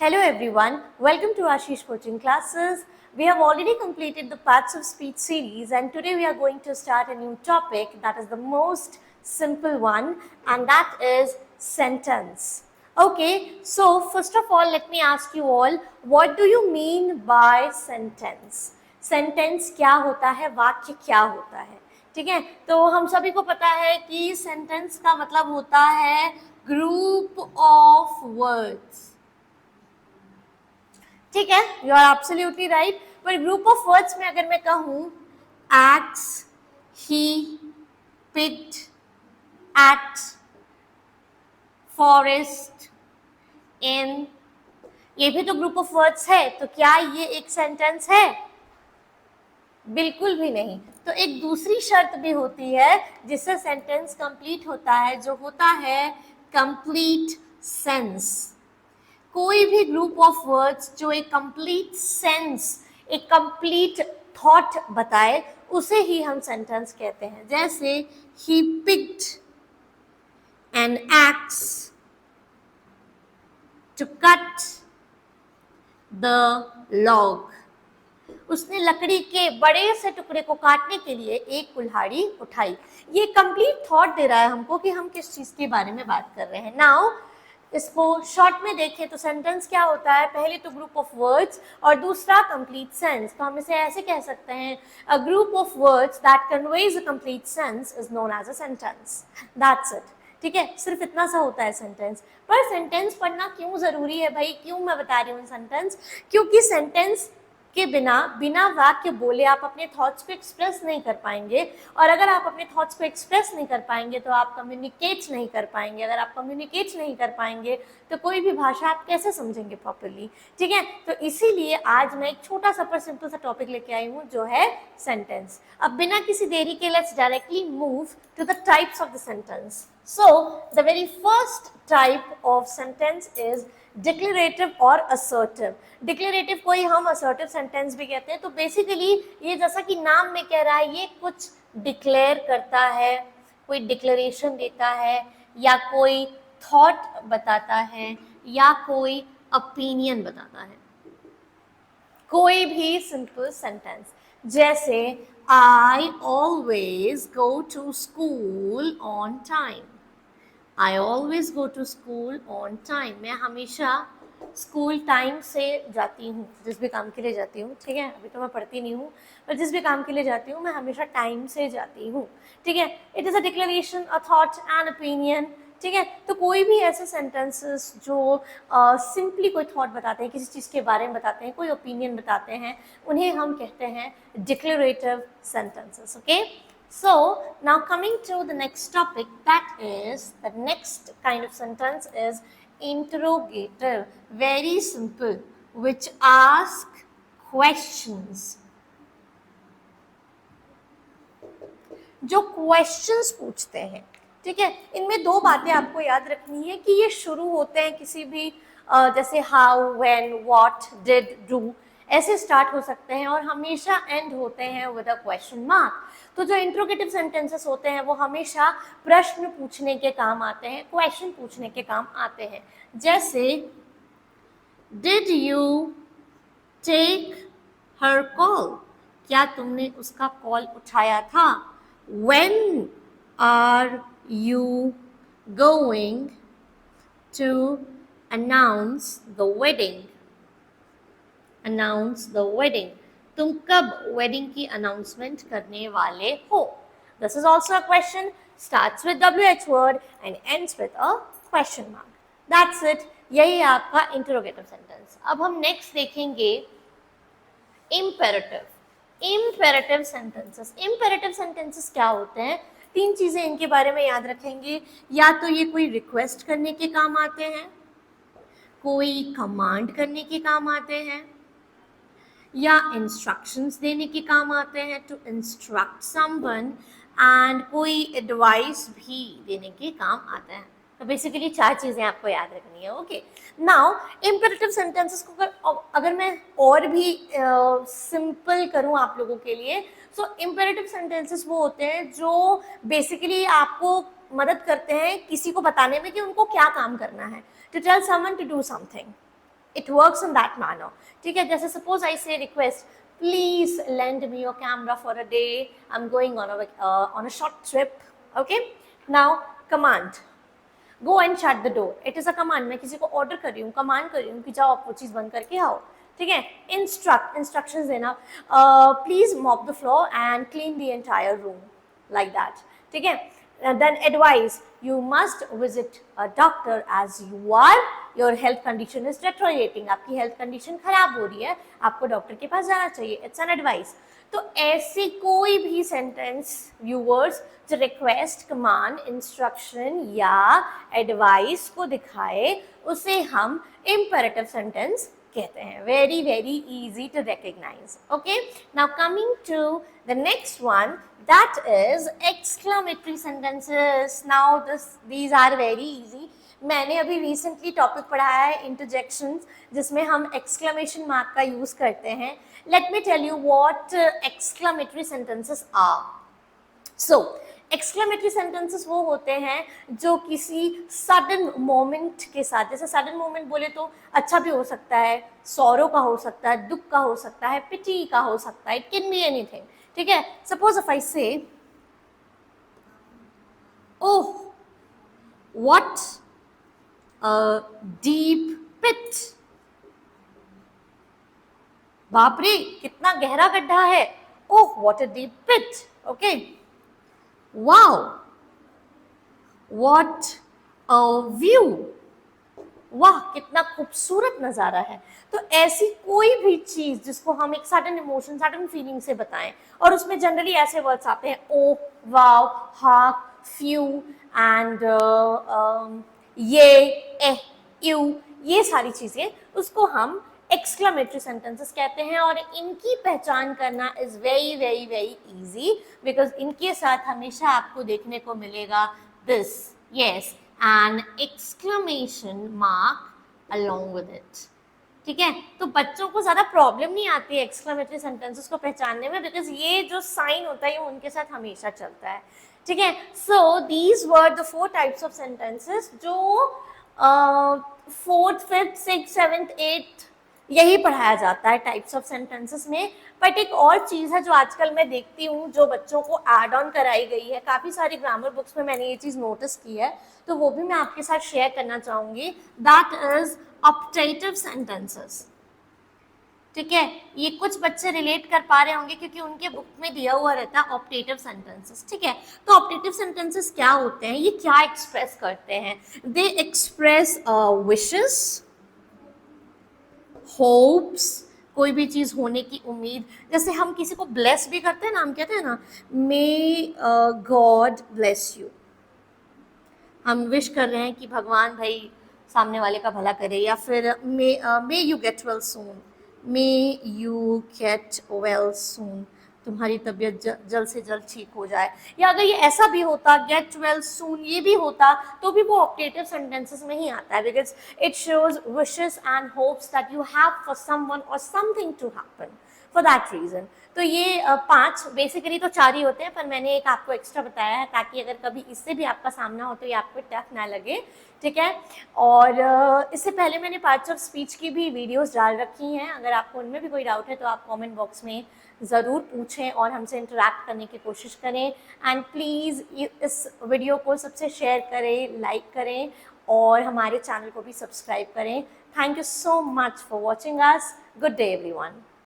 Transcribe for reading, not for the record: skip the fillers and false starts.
Hello everyone, welcome to Ashish Coaching Classes. We have already completed the Parts of Speech series and today we are going to start a new topic that is the most simple one, and that is sentence. Okay, so first of all let me ask you all, what do you mean by sentence? Sentence क्या होता है, वाक्य क्या होता है? ठीक है, तो हम सभी को पता है कि सेंटेंस का मतलब होता है ग्रुप ऑफ वर्ड्स. ठीक है, यू आर एब्सोल्युटली राइट. पर ग्रुप ऑफ वर्ड्स में अगर मैं कहूं एक्ट्स, ही, पिक्ड, एट, फॉरेस्ट, इन, ये भी तो ग्रुप ऑफ वर्ड्स है. तो क्या ये एक सेंटेंस है? बिल्कुल भी नहीं. तो एक दूसरी शर्त भी होती है जिससे सेंटेंस कंप्लीट होता है, जो होता है कंप्लीट सेंस. कोई भी ग्रुप ऑफ वर्ड्स जो एक कंप्लीट सेंस, एक कंप्लीट थॉट बताए, उसे ही हम सेंटेंस कहते हैं. जैसे he picked an axe to cut the log. उसने लकड़ी के बड़े से टुकड़े को काटने के लिए एक कुल्हाड़ी उठाई. ये कंप्लीट थॉट दे रहा है हमको कि हम किस चीज के बारे में बात कर रहे हैं. नाउ इसको शॉर्ट में देखें तो सेंटेंस क्या होता है? पहले तो ग्रुप ऑफ वर्ड्स और दूसरा कंप्लीट सेंस. तो हम इसे ऐसे कह सकते हैं, a group of words that conveys a complete sense is known as a sentence. That's it. ठीक है, सिर्फ इतना सा होता है सेंटेंस. पर सेंटेंस पढ़ना क्यों जरूरी है भाई? क्यों मैं बता रही हूँ सेंटेंस? क्योंकि सेंटेंस के बिना वाक्य बोले आप अपने थॉट्स को एक्सप्रेस नहीं कर पाएंगे, और अगर आप अपने थॉट्स को एक्सप्रेस नहीं कर पाएंगे तो आप कम्युनिकेट नहीं कर पाएंगे. अगर आप कम्युनिकेट नहीं कर पाएंगे तो कोई भी भाषा आप कैसे समझेंगे प्रॉपर्ली? ठीक है, तो इसीलिए आज मैं एक छोटा सा पर सिंपल सा टॉपिक लेके आई हूँ जो है सेंटेंस. अब बिना किसी देरी के let's directly move to the types of the sentence. So the very first type of sentence is declarative or assertive. Declarative को ही हम assertive sentence भी कहते हैं. तो basically ये जैसा कि नाम में कह रहा है, ये कुछ declare करता है, कोई declaration देता है, या कोई thought बताता है, या कोई opinion बताता है. कोई भी simple sentence. जैसे I always go to school on time. I always go to school on time. मैं हमेशा स्कूल टाइम से जाती हूँ, जिस भी काम के लिए जाती हूँ. ठीक है, अभी तो मैं पढ़ती नहीं हूँ, पर जिस भी काम के लिए जाती हूँ मैं हमेशा टाइम से जाती हूँ. ठीक है, it is a declaration, a thought, an opinion. ठीक है, तो कोई भी ऐसे सेंटेंसेस जो सिंपली कोई थॉट बताते हैं, किसी चीज़ के बारे में बताते हैं, कोई ओपिनियन बताते हैं, उन्हें हम कहते हैं declarative sentences. Okay, so now coming to the next topic, that is the next kind of sentence is interrogative. Very simple, which ask questions. जो क्वेश्चंस पूछते हैं. ठीक है, इनमें दो बातें आपको याद रखनी है कि ये शुरू होते हैं किसी भी जैसे how, when, what, did, do, ऐसे स्टार्ट हो सकते हैं, और हमेशा एंड होते हैं विद अ क्वेश्चन मार्क. तो जो इंट्रोगेटिव सेंटेंसेस होते हैं वो हमेशा प्रश्न पूछने के काम आते हैं, क्वेश्चन पूछने के काम आते हैं. जैसे did you take her call? क्या तुमने उसका कॉल उठाया था? When are you going to announce the wedding? Announce the wedding. तुम कब wedding की announcement करने वाले हो? This is also a question. Starts with WH word and ends with a question mark. That's it. यही आपका interrogative sentence. अब हम next देखेंगे imperative. Imperative sentences. Imperative sentences क्या होते हैं? तीन चीजें इनके बारे में याद रखेंगे. या तो ये कोई रिक्वेस्ट करने के काम आते हैं, कोई कमांड करने के काम आते हैं, या इंस्ट्रक्शंस देने के काम आते हैं, टू इंस्ट्रक्ट समवन, एंड कोई एडवाइस भी देने के काम आते हैं. तो बेसिकली चार चीजें आपको याद रखनी है. ओके, नाउ इम्पेरेटिव सेंटेंसेस को अगर मैं और भी सिंपल करूं आप लोगों के लिए, सो इम्पेरेटिव सेंटेंसेस वो होते हैं जो बेसिकली आपको मदद करते हैं किसी को बताने में कि उनको क्या काम करना है, to tell someone to do something. It works in that manner, ठीक है. जैसे suppose I say request, please lend me your camera for a day, I am going on a short trip. Okay, now command, go and shut the door. It is a command. मैं किसी को order कर रही हूँ, command कर रही हूँ कि जाओ आप वो चीज बंद करके आओ, ठीक है. इंस्ट्रक्शंस देना, please mop the floor and clean the entire room, like that, ठीक है. Then advice, you must visit a doctor as you are, your health condition is deteriorating. आपकी हेल्थ कंडीशन खराब हो रही है, आपको डॉक्टर के पास जाना चाहिए. It's an advice. तो ऐसी कोई भी सेंटेंस व्यूअर्स जो रिक्वेस्ट, कमांड, इंस्ट्रक्शन या एडवाइस को दिखाए उसे हम इम्पेरेटिव सेंटेंस कहते हैं. Very very easy to recognize. Okay, now coming to the next one, that is exclamatory sentences. Now these are very easy. मैंने अभी recently टॉपिक पढ़ाया है interjections, जिसमें हम exclamation mark का यूज करते हैं. Let me tell you what exclamatory sentences are. So exclamatory sentences वो होते हैं जो किसी sudden moment के साथ, जैसे sudden moment बोले तो अच्छा भी हो सकता है, sorrow का हो सकता है, दुख का हो सकता है, pity का हो सकता है, it can be anything, ठीक है. Suppose if I say, oh what a deep pit, बाप रे कितना गहरा गड्ढा है. oh what a deep pit. okay, wow what a view, वाह कितना खूबसूरत नज़ारा है. तो ऐसी कोई भी चीज़ जिसको हम एक सडन इमोशन, सडन फीलिंग से बताएं, और उसमें जनरली ऐसे वर्ड्स आते हैं ओ, वाव, हाक, फ्यू एंड ये, एह, यू, ये सारी चीज़ें, उसको हम एक्सक्लेमेटरी सेंटेंसेस कहते हैं. और इनकी पहचान करना is very very very easy, because इनके साथ हमेशा आपको देखने को मिलेगा this, yes, an exclamation mark along with it, ठीक है. तो बच्चों को ज़्यादा प्रॉब्लम नहीं आती है एक्सक्लेमेटरी सेंटेंसेस को पहचानने में, बिकॉज ये जो साइन होता है उनके साथ हमेशा चलता है, ठीक है. So these were the 4 types of sentences जो 4th, 5th, 6th, 7th, 8th यही पढ़ाया जाता है टाइप्स ऑफ सेंटेंसेस में. बट एक और चीज़ है जो आजकल मैं देखती हूँ जो बच्चों को ऐड ऑन कराई गई है, काफ़ी सारी ग्रामर बुक्स में मैंने ये चीज़ नोटिस की है, तो वो भी मैं आपके साथ शेयर करना चाहूँगी. दैट इज ऑप्टेटिव सेंटेंसेस, ठीक है. ये कुछ बच्चे रिलेट कर पा रहे होंगे क्योंकि उनके बुक में दिया हुआ रहता है ऑप्टेटिव सेंटेंसेस, ठीक है. तो ऑप्टेटिव सेंटेंसेस क्या होते हैं, ये क्या एक्सप्रेस करते हैं? दे एक्सप्रेस विशेस, होप्स, कोई भी चीज़ होने की उम्मीद. जैसे हम किसी को ब्लेस भी करते हैं ना, हम कहते हैं ना मे गॉड ब्लेस यू, हम विश कर रहे हैं कि भगवान भाई सामने वाले का भला करे. या फिर may you get well soon, may you get well soon, तुम्हारी तबीयत जल्द से जल्द ठीक हो जाए. या अगर ये ऐसा भी होता, गेट वेल सून ये भी होता, तो भी वो ऑप्टेटिव सेंटेंसेस में ही आता है, because it shows wishes and hopes that you have for someone और something to happen for that reason. तो ये 5, बेसिकली तो 4 ही होते हैं, पर मैंने एक आपको एक्स्ट्रा बताया है ताकि अगर कभी इससे भी आपका सामना हो तो ये आपको टफ ना लगे, ठीक है. और इससे पहले मैंने पार्ट्स ऑफ स्पीच की भी वीडियोस डाल रखी हैं, अगर आपको उनमें भी कोई डाउट है तो आप कमेंट बॉक्स में ज़रूर पूछें और हमसे इंटरेक्ट करने की कोशिश करें. एंड प्लीज़ इस वीडियो को सबसे शेयर करें, लाइक करें और हमारे चैनल को भी सब्सक्राइब करें. Thank you so much for watching us. Good day everyone.